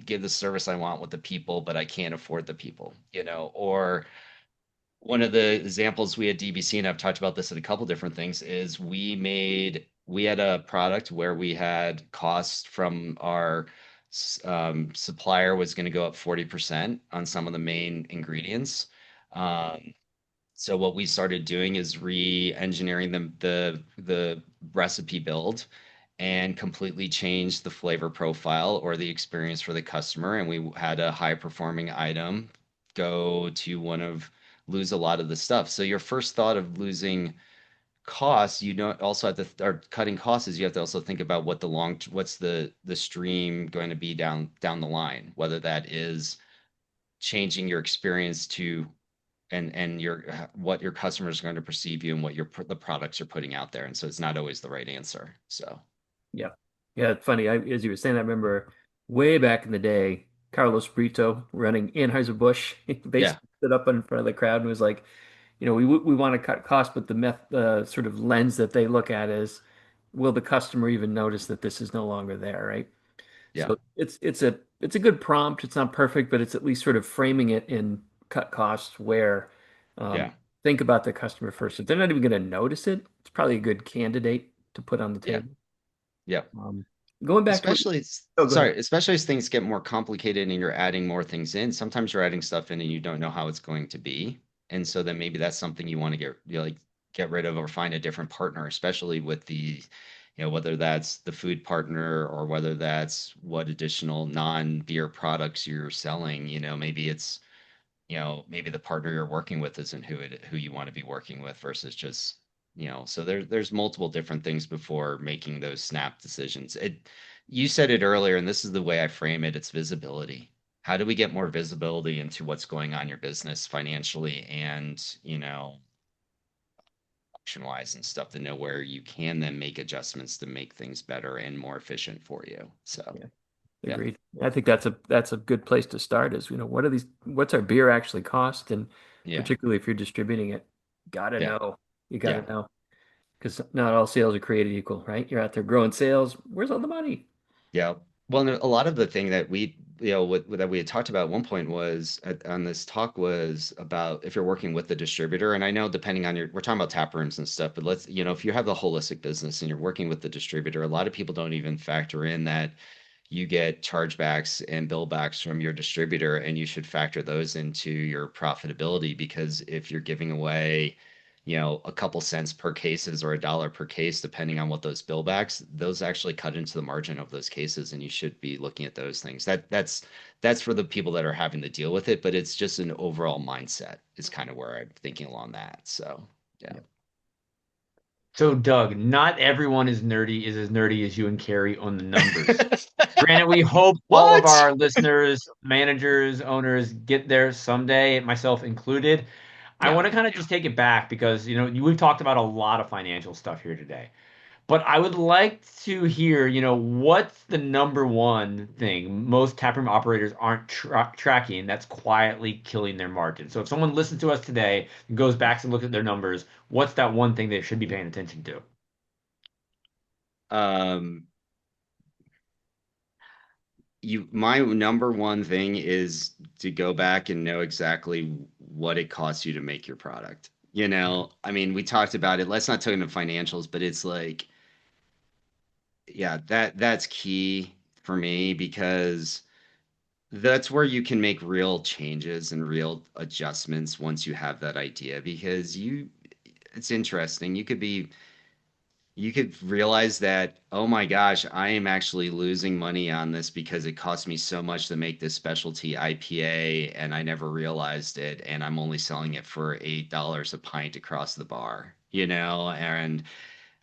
give the service I want with the people, but I can't afford the people, or one of the examples we had DBC, and I've talked about this in a couple different things, is we had a product where we had costs from our supplier was going to go up 40% on some of the main ingredients. Um, so what we started doing is re-engineering the recipe build and completely changed the flavor profile or the experience for the customer. And we had a high performing item go to lose a lot of the stuff. So your first thought of losing costs, you don't also have to, or cutting costs, is you have to also think about what's the stream going to be down the line, whether that is changing your experience to, and what your customers are going to perceive you, and what the products are putting out there. And so it's not always the right answer. So Yeah. Yeah, it's funny. As you were saying, I remember way back in the day, Carlos Brito running Anheuser-Busch. He Yeah, basically stood up in front of the crowd and was like, we want to cut costs, but the sort of lens that they look at is, will the customer even notice that this is no longer there, right? yeah, So it's a good prompt. It's not perfect, but it's at least sort of framing it in cut costs where um, yeah, think about the customer first. If they're not even going to notice it, it's probably a good candidate to put on the yeah, table. yeah. Um, Going back to what you, Especially, oh, go ahead. sorry, especially as things get more complicated and you're adding more things in. Sometimes you're adding stuff in and you don't know how it's going to be. And so then maybe that's something you want to get rid of or find a different partner, especially with whether that's the food partner or whether that's what additional non-beer products you're selling. Maybe it's maybe the partner you're working with isn't who you want to be working with versus just, so there's multiple different things before making those snap decisions. You said it earlier, and this is the way I frame it, it's visibility. How do we get more visibility into what's going on in your business financially and, action wise and stuff to know where you can then make adjustments to make things better and more efficient for you. So, Yeah, yeah, agreed. I think that's a good place to start is, what's our beer actually cost? And yeah, particularly if you're distributing it, gotta yeah, know. You gotta yeah. know. Because not all sales are created equal, right? You're out there growing sales. Where's all the money? Yeah. Well, and a lot of the thing that that we had talked about at one point was on this talk was about if you're working with the distributor, and I know depending on we're talking about tap rooms and stuff, but if you have the holistic business and you're working with the distributor, a lot of people don't even factor in that you get chargebacks and billbacks from your distributor, and you should factor those into your profitability because if you're giving away, a couple cents per cases or $1 per case, depending on what those billbacks, those actually cut into the margin of those cases, and you should be looking at those things. That's for the people that are having to deal with it, but it's just an overall mindset is kind of where I'm thinking along that. So, yeah. Yeah. So, Doug, not everyone is as nerdy as you and Carrie on the numbers. Granted, we hope all of What? our listeners, managers, owners get there someday, myself included. I Yeah. want to kind of just take it back because, we've talked about a lot of financial stuff here today. But I would like to hear, what's the number one thing most taproom operators aren't tracking that's quietly killing their margin? So if someone listens to us today and goes back and looks at their numbers, what's that one thing they should be paying attention to? Um, my number one thing is to go back and know exactly what it costs you to make your product. I mean, we talked about it. Let's not talk into financials, but it's like, yeah, that's key for me because that's where you can make real changes and real adjustments once you have that idea because it's interesting. You could realize that, oh my gosh, I am actually losing money on this because it cost me so much to make this specialty IPA and I never realized it. And I'm only selling it for $8 a pint across the bar, and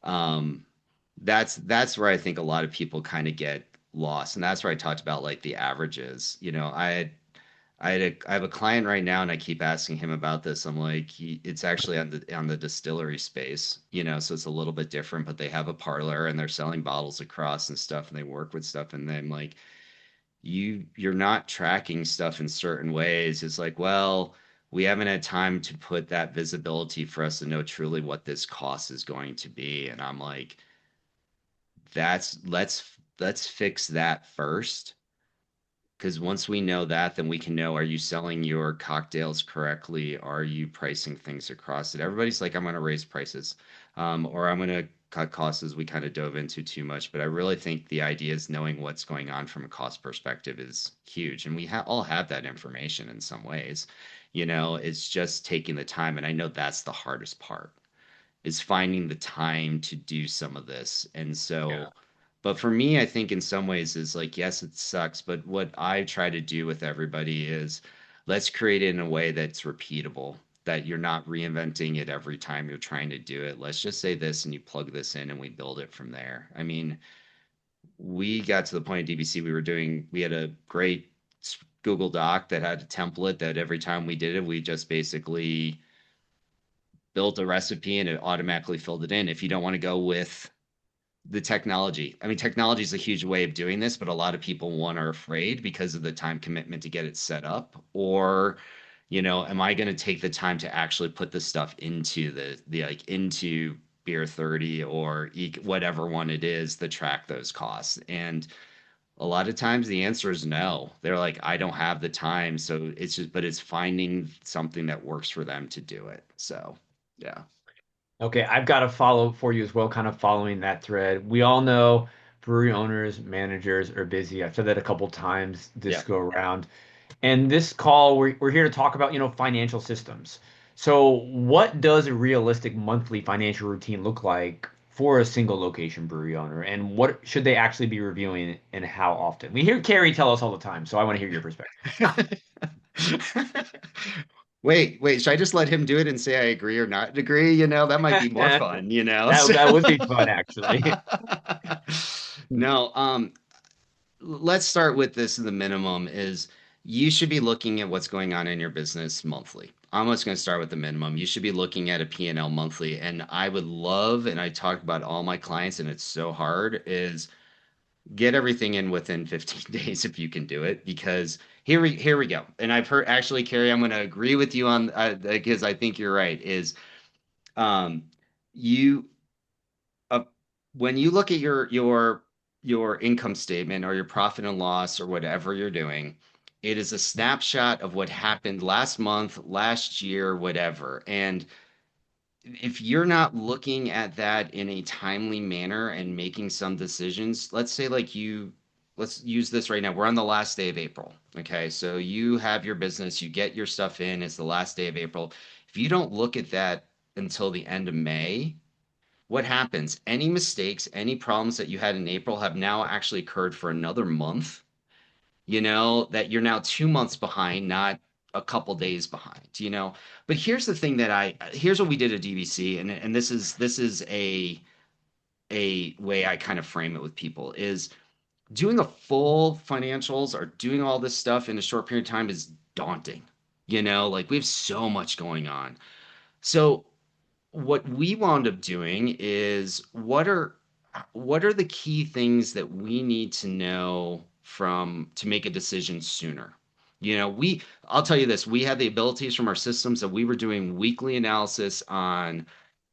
um, that's where I think a lot of people kind of get lost. And that's where I talked about like the averages. I have a client right now, and I keep asking him about this. I'm like, it's actually on the distillery space, so it's a little bit different, but they have a parlor and they're selling bottles across and stuff, and they work with stuff. And then like, you're not tracking stuff in certain ways. It's like, well, we haven't had time to put that visibility for us to know truly what this cost is going to be. And I'm like, let's fix that first because once we know that, then we can know, are you selling your cocktails correctly? Are you pricing things across it? Everybody's like, I'm going to raise prices, or I'm going to cut costs as we kind of dove into too much. But I really think the idea is knowing what's going on from a cost perspective is huge. And we all have that information in some ways. It's just taking the time. And I know that's the hardest part is finding the time to do some of this. And Yeah. so, but for me, I think in some ways is like, yes, it sucks, but what I try to do with everybody is let's create it in a way that's repeatable, that you're not reinventing it every time you're trying to do it. Let's just say this and you plug this in and we build it from there. I mean, we got to the point at DBC we had a great Google Doc that had a template that every time we did it, we just basically built a recipe and it automatically filled it in. If you don't want to go with the technology. I mean, technology is a huge way of doing this, but a lot of people, one, are afraid because of the time commitment to get it set up, or, am I going to take the time to actually put this stuff into the like into Beer 30 or whatever one it is to track those costs? And a lot of times the answer is no. They're like, I don't have the time. So it's just, but it's finding something that works for them to do it. So, yeah. Okay, I've got a follow for you as well, kind of following that thread. We all know brewery owners, managers are busy. I've said that a couple times this Yeah. go around. And this call, we're here to talk about, financial systems. So, what does a realistic monthly financial routine look like for a single location brewery owner? And what should they actually be reviewing and how often? We hear Carrie tell us all the time, so I want to hear your perspective. Wait, should I just let him do it and say I agree or not agree? That might be more fun, That So that would be fun, actually. no, let's start with this. The minimum is you should be looking at what's going on in your business monthly. I'm just going to start with the minimum. You should be looking at a P&L monthly. And I would love, and I talk about all my clients, and it's so hard, is get everything in within 15 days if you can do it. Because here we go. And I've heard actually, Carrie, I'm going to agree with you on because I think you're right. Is um, you uh, when you look at your income statement or your profit and loss or whatever you're doing, it is a snapshot of what happened last month, last year, whatever. And if you're not looking at that in a timely manner and making some decisions, let's say let's use this right now. We're on the last day of April. Okay. So you have your business, you get your stuff in, it's the last day of April. If you don't look at that until the end of May, what happens? Any mistakes, any problems that you had in April have now actually occurred for another month, that you're now 2 months behind, not a couple days behind. But here's the thing here's what we did at DVC, and this is a way I kind of frame it with people is doing a full financials or doing all this stuff in a short period of time is daunting. Like we have so much going on. So what we wound up doing is what are the key things that we need to know from to make a decision sooner. I'll tell you this, we had the abilities from our systems that we were doing weekly analysis on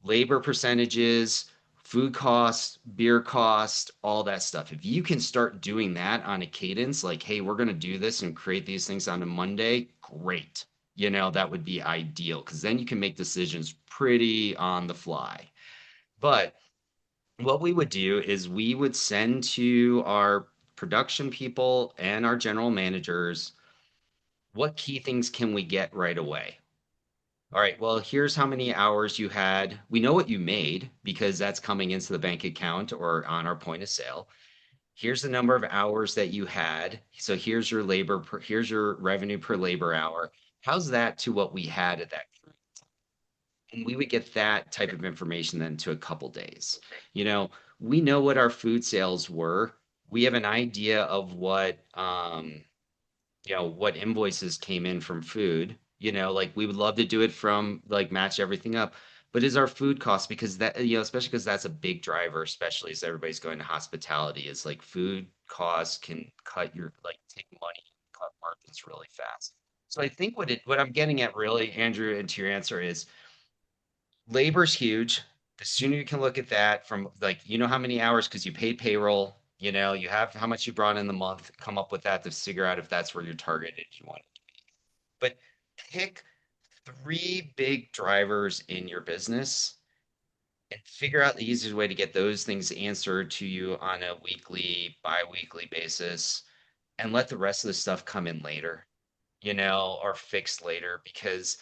labor percentages, food costs, beer cost, all that stuff. If you can start doing that on a cadence, like, hey, we're going to do this and create these things on a Monday, great. That would be ideal because then you can make decisions pretty on the fly. But what we would do is we would send to our production people and our general managers what key things can we get right away. All right, well, here's how many hours you had. We know what you made because that's coming into the bank account or on our point of sale. Here's the number of hours that you had. So here's your revenue per labor hour. How's that to what we had at that? And we would get that type of information then to a couple days. You know, we know what our food sales were. We have an idea of what invoices came in from food. Like we would love to do it from like match everything up. But is our food cost because that, especially because that's a big driver, especially as everybody's going to hospitality, is like food costs can take money, cut margins really fast. So I think what I'm getting at really, Andrew, into your answer is labor's huge. The sooner you can look at that from like, how many hours because you paid payroll, you have how much you brought in the month, come up with that to figure out if that's where your target is you want it. But pick three big drivers in your business and figure out the easiest way to get those things answered to you on a weekly, bi-weekly basis and let the rest of the stuff come in later, or fixed later because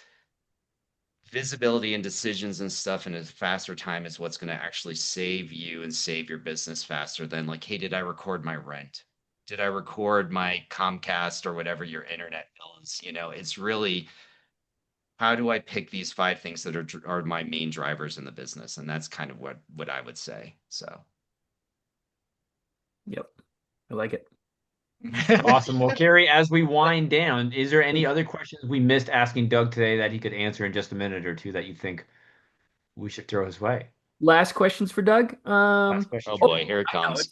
visibility and decisions and stuff in a faster time is what's going to actually save you and save your business faster than like, hey, did I record my rent? Did I record my Comcast or whatever your internet bill is? It's really how do I pick these five things that are my main drivers in the business? And that's kind of what I would say. So Yep. I like it. Awesome. Well, Carrie, as we wind down, is there any other questions we missed asking Doug today that he could answer in just a minute or two that you think we should throw his way? Last questions for Doug. Last question Oh for boy, Doug. here it I know comes.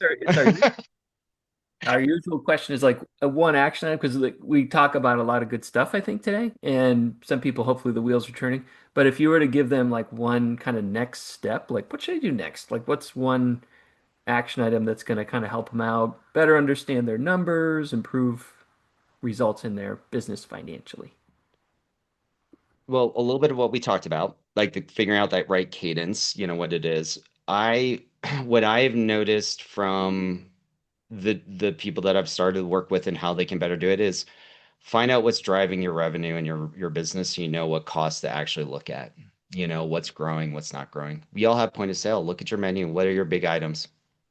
our usual question is like a one action item because like, we talk about a lot of good stuff I think today, and some people hopefully the wheels are turning. But if you were to give them like one kind of next step, like what should I do next? Like what's one action item that's going to kind of help them out, better understand their numbers, improve results in their business financially? Well, a little bit of what we talked about, like figuring out that right cadence, what it is. I what I've noticed from the people that I've started to work with and how they can better do it is find out what's driving your revenue and your business so you know what costs to actually look at. What's growing, what's not growing. We all have point of sale. Look at your menu. What are your big items?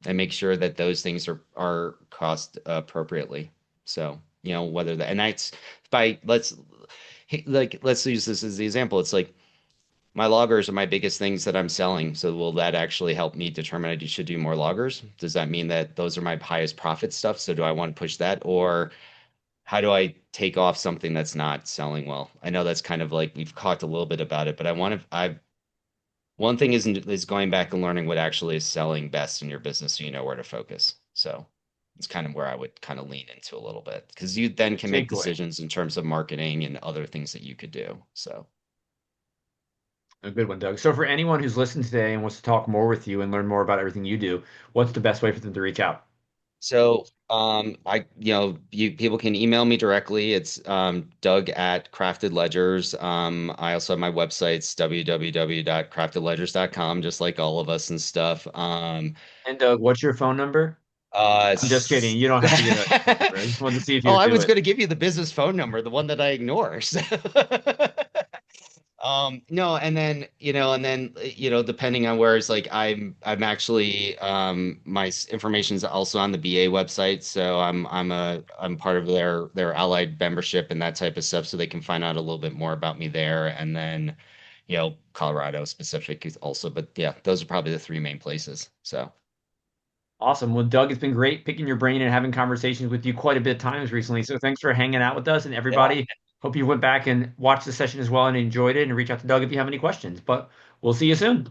And make sure that those things are cost appropriately. So, whether that and that's by let's use this as the example. It's like my loggers are my biggest things that I'm selling. So will that actually help me determine I should do more loggers? Does that mean that those are my highest profit stuff? So do I want to push that? Or how do I take off something that's not selling well? I know that's kind of like we've talked a little bit about it, but one thing is going back and learning what actually is selling best in your business so you know where to focus. So it's kind of where I would kind of lean into a little bit because you then can make Takeaway. decisions in terms of marketing and other things that you could do. So A good one, Doug. So for anyone who's listened today and wants to talk more with you and learn more about everything you do, what's the best way for them to reach out? people can email me directly. It's Doug at Crafted Ledgers. I also have my websites, www.craftedledgers.com, just like all of us and stuff. And Doug, what's your phone number? I'm just kidding. S- You don't have to give a phone number. I just wanted to see if you Oh, would I do was it. going to give you the business phone number, the one that I ignore. So no, depending on where it's like I'm actually my information's also on the BA website, so I'm part of their allied membership and that type of stuff, so they can find out a little bit more about me there, and then Colorado specific is also, but yeah, those are probably the three main places. So Awesome. Well, Doug, it's been great picking your brain and having conversations with you quite a bit of times recently. So thanks for hanging out with us and yeah, everybody. Hope you went back and watched the session as well and enjoyed it and reach out to Doug if you have any questions. But we'll see you soon.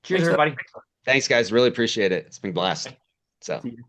Cheers, Thanks, Doug. everybody. thanks guys, really appreciate it. It's been a blast. So. See you.